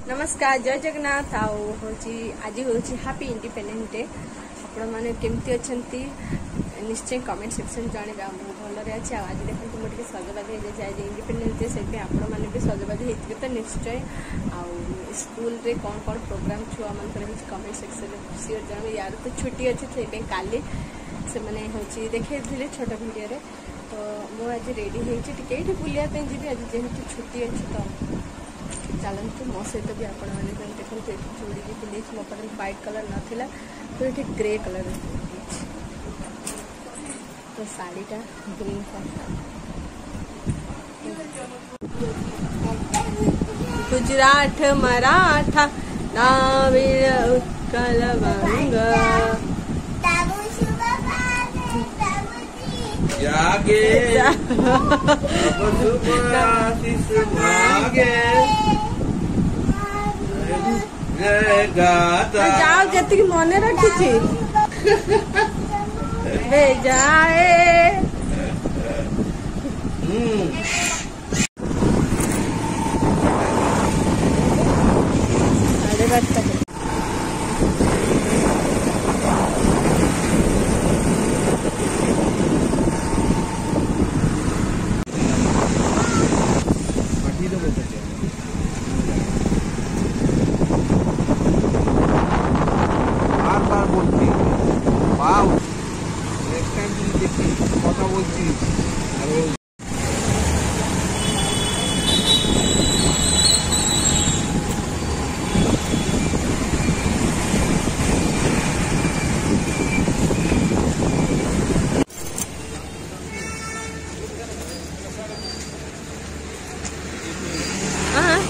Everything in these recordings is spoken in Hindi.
नमस्कार जय जगन्नाथ आज हूँ हैप्पी इंडिपेंडेंस डे आपण मैंने केमती अच्छा निश्चय कमेंट सेक्शन जानवा मुझे भलरे अच्छे आज देखते मुझे सजबाज हो जाए इंडिपेंडेंस डे से आपण मैंने भी सजबाज होते तो निश्चय आउ स्कूल रे कौन कौन प्रोग्राम छुआ मान कमेंट सेक्शन में सियोर जान यार तो छुट्टी अच्छी से काली से मैंने हूँ देखते छोट भिडियो रे तो मुझे रेडी होती बुलायापी जी आज जेहेतु छुट्टी अच्छी तो चलते मो सहित भी आपण मैंने देखते चूड़ी भी पिंधे मो पाखे व्हाइट कलर नाला तो ये ग्रे कलर तो शाड़ीटा ग्रीन गुजरात मराठा द्राविड़ उत्कल बंग जागे जाओ जति मन रखी जाए साढ़े 12 तक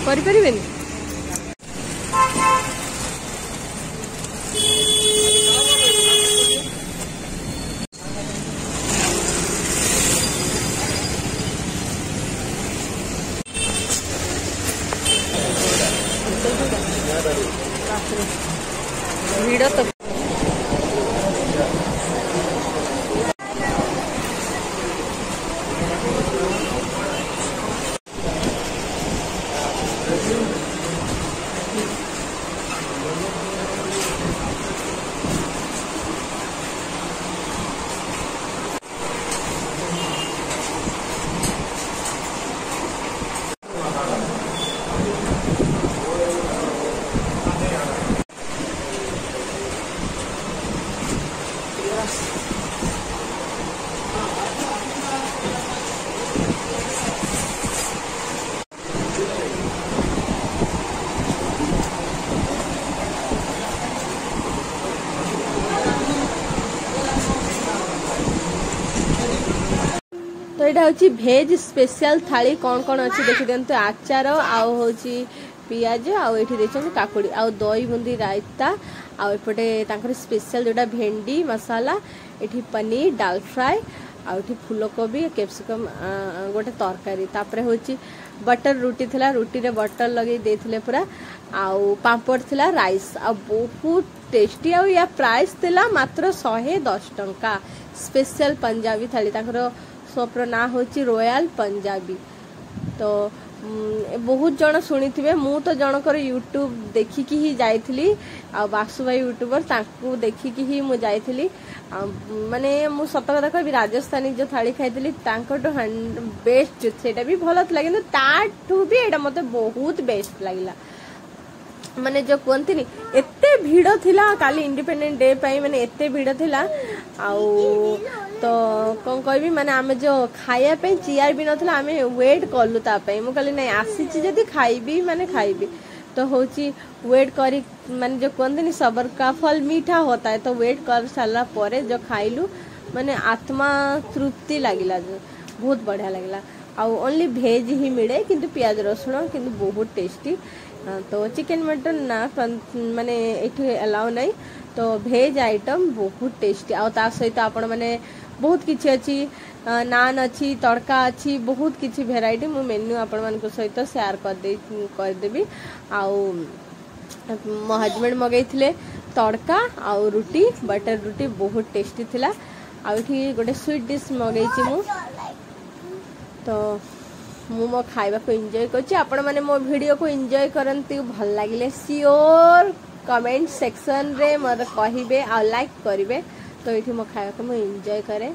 परिपरिबेनी भिड़ तो तो यहाँ हूँ भेज स्पेशल थाली कौन कौन अच्छी देखी दिखाते आचार आउ हूँ पियाज आउ काकुड़ी आउ दही बुंदी रायता आउटे स्पेशल जोटा भेंडी मसाला ये पनीर डाल फ्राए आउट फूलकोबी कैप्सिकम गोटे तरकारी तापर हूँ बटर रुटी थिला रुटी रे बटर लगे देथिले पूरा आउ पापड़ थिला राइस आ बहुत टेस्टी आ या प्राइस थिला मात्र 110 टंका स्पेशल पंजाबी थाली ताकर सॉप ना हूँ रॉयल पंजाबी तो बहुत जन शुणी थे मु तो जनकर यूट्यूब देखिकी ही जाइली आ बासु भाई यूट्यूबर ताकू देखिकी ही मु जाइली माने मु सत कथा कहबी राजस्थानी जो थाली खाइली बेस्ट सेटा भी भल था कि ताठू भी एटा मते बहुत बेस्ट लगिला माने जो कहती एते भीड़ थिला काली इंडिपेंडेंस डे पाई माने एते भीड़ थिला आउ तो कौन कहबी माने आमे जो खाया पे चेयर भी नथला आमे वेट करलु ता पे मु कहली नहीं आसी जदी खाइबी माने खाइबी तो होची वेट करी माने जो कहते सबर का फल मीठा होता है तो वेट कर सारा परे जो खाइलु माने आत्मा तृप्ति लागिला बहुत बढ़िया लागिला आ ओनली भेज ही मिले किंतु प्याज रसुण किंतु बहुत टेस्टी तो चिकन मटन ना माने एठी अलाउ नहीं तो भेज आइटम बहुत टेस्टी आ सहित आपण माने बहुत किछि अछि नान अच्छी तड़का अच्छी बहुत किछि भेराइटी मु मेन्यू आपण मान सहित शेयर कर देबी आउ मो हजबैंड मगैथिले तड़का आउ रुटी बटर रुटी बहुत टेस्टी थिला आ गोटे स्वीट डिश मगैछि मु तो मु मो खाइबा को एंजॉय करछि आपण माने मो वीडियो को एंजॉय करंती भल लागिले श्योर कमेंट सेक्शन रे मत कहिबे आ लाइक करिवे तो एठी मो खाइबा को मु एंजॉय करे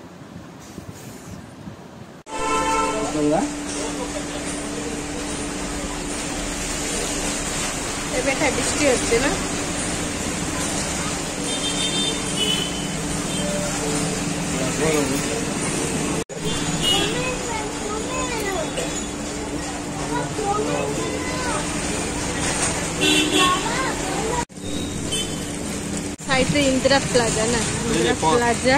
एबे था बिस्टी होते ना साइड रे इंदिरा प्लाजा ना Indira plaza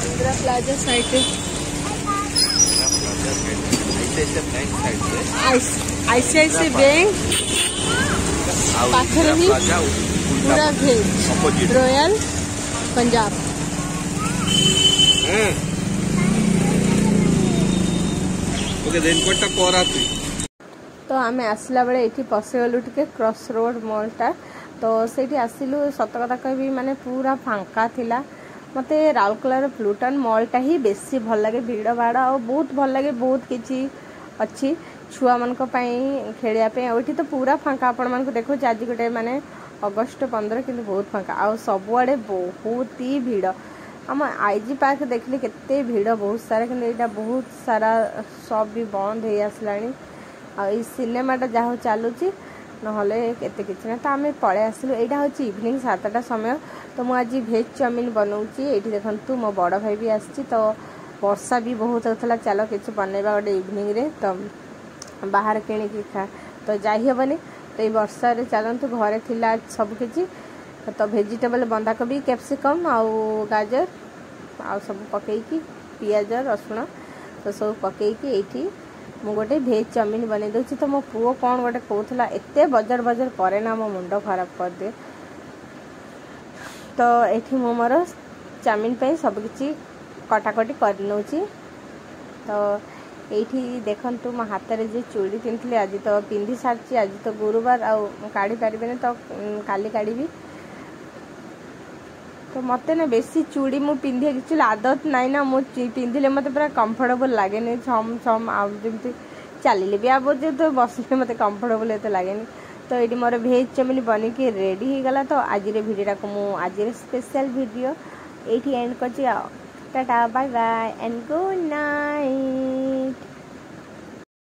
Indira plaza side रे आईसीआईसी बैंक पाखर ही पूरा भेज रॉयल पंजाब ओके रेनकोट पर आती तो आमे आसला बेले एठी पसेगलु टिके क्रॉस रोड मॉलटा तो सेठी आसिलु सत कथा कहबी माने पूरा फांका थिला मते राउरकेला प्लूटन मॉलटा ही बेसी भल लागे भीड़ भाड़ और बहुत भल लागे बहुत किछि अच्छी छुआ मन को पई खेलिया पे ओठी तो पूरा फांका आपण मन को देखो आज गोटे माने अगस्त 15 किंतु बहुत फांका आ सबुआडे बहुत ही भीड़ हम आईजी पार्क देखली केते भीड़ बहुत सारा कि एटा बहुत सारा सब भी बंद हो आसलानी आ सिनेमाटा जहाँ चलुची नहले केते किछि ना तो आम पळे आसिलु एटा होची इवनिंग 7टा समय तो मु आज भेज चाउमिन बनाऊची एठी देखंतु मो बड़ भाई भी आछि तो वर्षा भी बहुत होतला चलो किछि बनेबा गोटे इवनिंग रे तो बाहर किणी की खा तो जाई हेबनी तो ई वर्षा रे चलंतु घरे थिला सब किछि तो वेजिटेबल बंधा कोबी कैप्सिकम आ गाजर आ सब पकेई पियाज रसुण तो सब पकेई एठी मु गोटे भेज चाउमिन बने दोची तो मो पुओ कौन गोटे कहूला एते बजर बजर करे ना मो मुंड खराब कर दे तो एठी मो मोर चाउमिन पे सब किछि कटाकटी कर नउची तो एठी देखंतु मो हाथ रे जे चूड़ी पिनथले आज तो पिंधी सारची आज तो गुरुवार आ काढी पारिबेने तो काली काढीबी तो मते ना बेसी चूड़ी मु पिंधे किछि आदत नाइ ना मु पिंधिले मते पूरा कंफर्टेबल लागे नै छम छम आ जेमति चलिले भी आबो जे तो बसले मते कंफर्टेबल एते लागे नै तो एडी मोर भेज चाउमिन बनी के रेडी हो गला तो आज रे वीडियोटा को मु आज रे स्पेशल वीडियो एठी एंड करछि tata bye bye and good night.